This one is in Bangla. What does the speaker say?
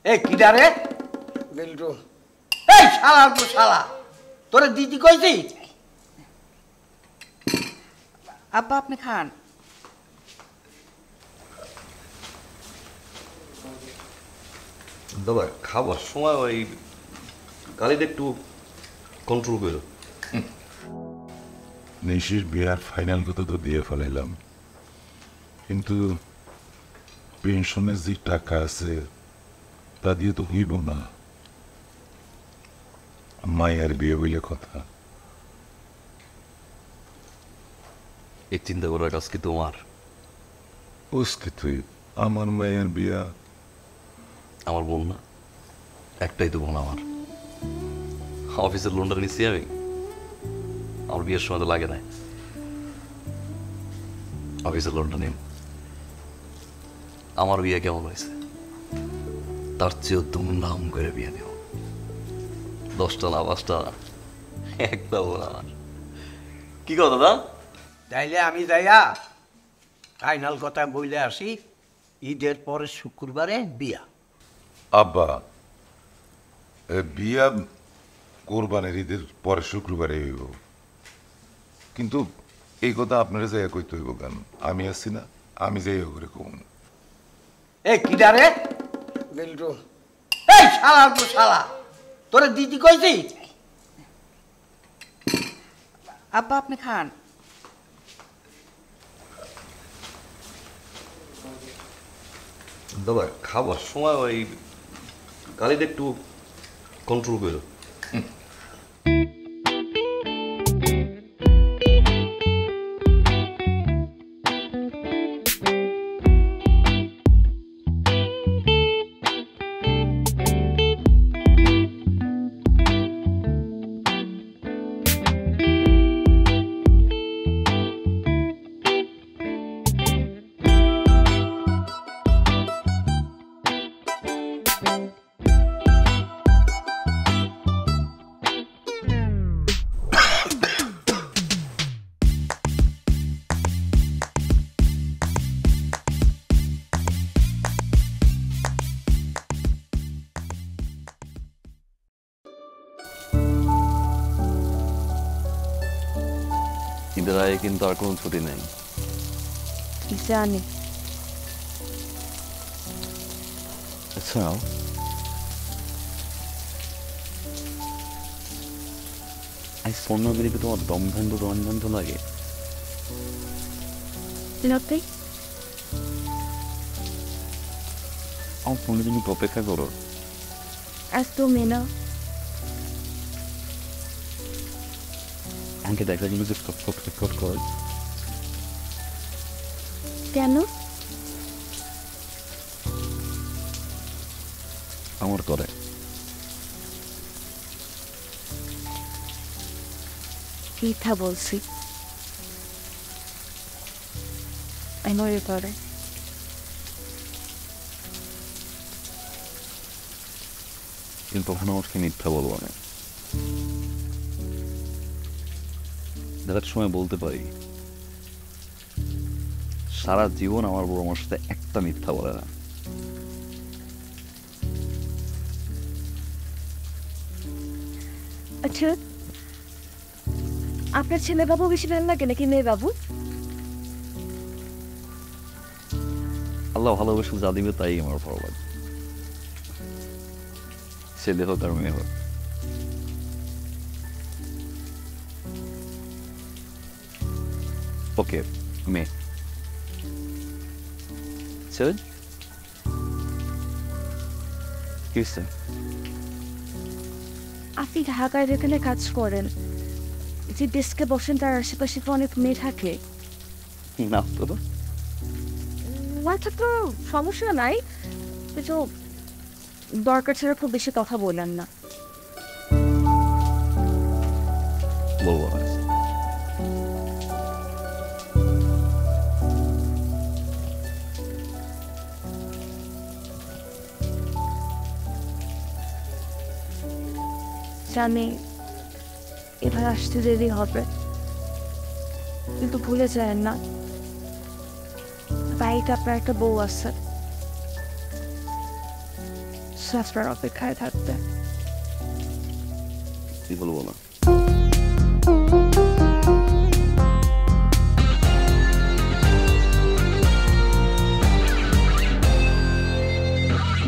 এ কিডা রে গেলটো এই শালা তো শালা তোরে দিদি কইছি আব্বা আপনি খান। দাদা খাবার সময় ওই গালিটা একটু কন্ট্রোল করো। নিশির বিয়ার ফাইনাল কথা তো দিয়ে ফেলাইলাম, কিন্তু পেনশনের যে টাকা আছে তা দিয়ে তো হইব না। মায়ের বিয়ে বলে কথা। এই চিন্তা করার কাজ কি তোমার? ওসকে তুই আমার মায়ের বিয়া। আমার বোন না, একটাই তো বোন আমার। অফিসের লোনটা নিচ্ছি আমি, আমার বিয়ের সময় তো লাগে না। অফিসের লোনটা নিন। আমার বিয়ে কেমন হয়েছে তার চেয়েও ধুমধাম করে বিয়ে দেব। 10টা না 5টা না, একটা বোন আমার। কি কথা দাদা? তাইলে আমি যাইয়া ফাইনাল কথা বইলে আসি, ঈদের পরে শুক্রবারে বিয়া। আব্বা বিয়া কোরবানের ঈদের পরে শুক্রবারে হইব, কিন্তু এই কথা আপনারা যাইয়া কইতে হইব কেন? আমি আছি না, আমি যাইয়া করে কম। এ কিডা রে গেলটো এই শালা তো শালা তোরে দিদি কইছি আব্বা আপনি খান। দাদা খাবার সময় ওই গালিটা একটু কন্ট্রোল করো। ঈদের আগে কিন্তু আর কোনো ছুটি নেই। জানি। এছাড়াও আজ স্বর্ণগিরিকে তোমার দমবন্ধ লাগে। Nothing? আমার 15 মিনিট অপেক্ষা করো। As to me now. আমাকে দেখা গেল যে ফট করে। কেন? আমার করে। মিথ্যা বলছি। I know you করে। কিন্তু তখন আমাকে মিথ্যা বলবো না। দেখার সময় বলতে পারি সারা জীবন আমার বউ আমার সাথে একটা মিথ্যা বলে না। আচ্ছা, আপনার ছেলে বাবু বেশি ভালো লাগে নাকি মেয়ে বাবু? আল্লাহ ভালোবাসে যা দিবে তাই আমার ভালো লাগে, ছেলে হোক আর মেয়ে হোক। ওকে মেয়ে ছেলে কি হচ্ছে? আপনি ঢাকায় যেখানে কাজ করেন, যে ডেস্কে বসেন তার আশেপাশে তো অনেক মেয়ে থাকে। না তো আচ্ছা, তো সমস্যা নাই, কিন্তু দরকার ছাড়া খুব বেশি কথা বলেন না। বলবো না। জানি এবার আসতে দেরি হবে, কিন্তু ভুলে যায় না বাড়িতে আপনার একটা বউ আছে। বলছে আপনার অপেক্ষায় থাকতে। কি বলবো না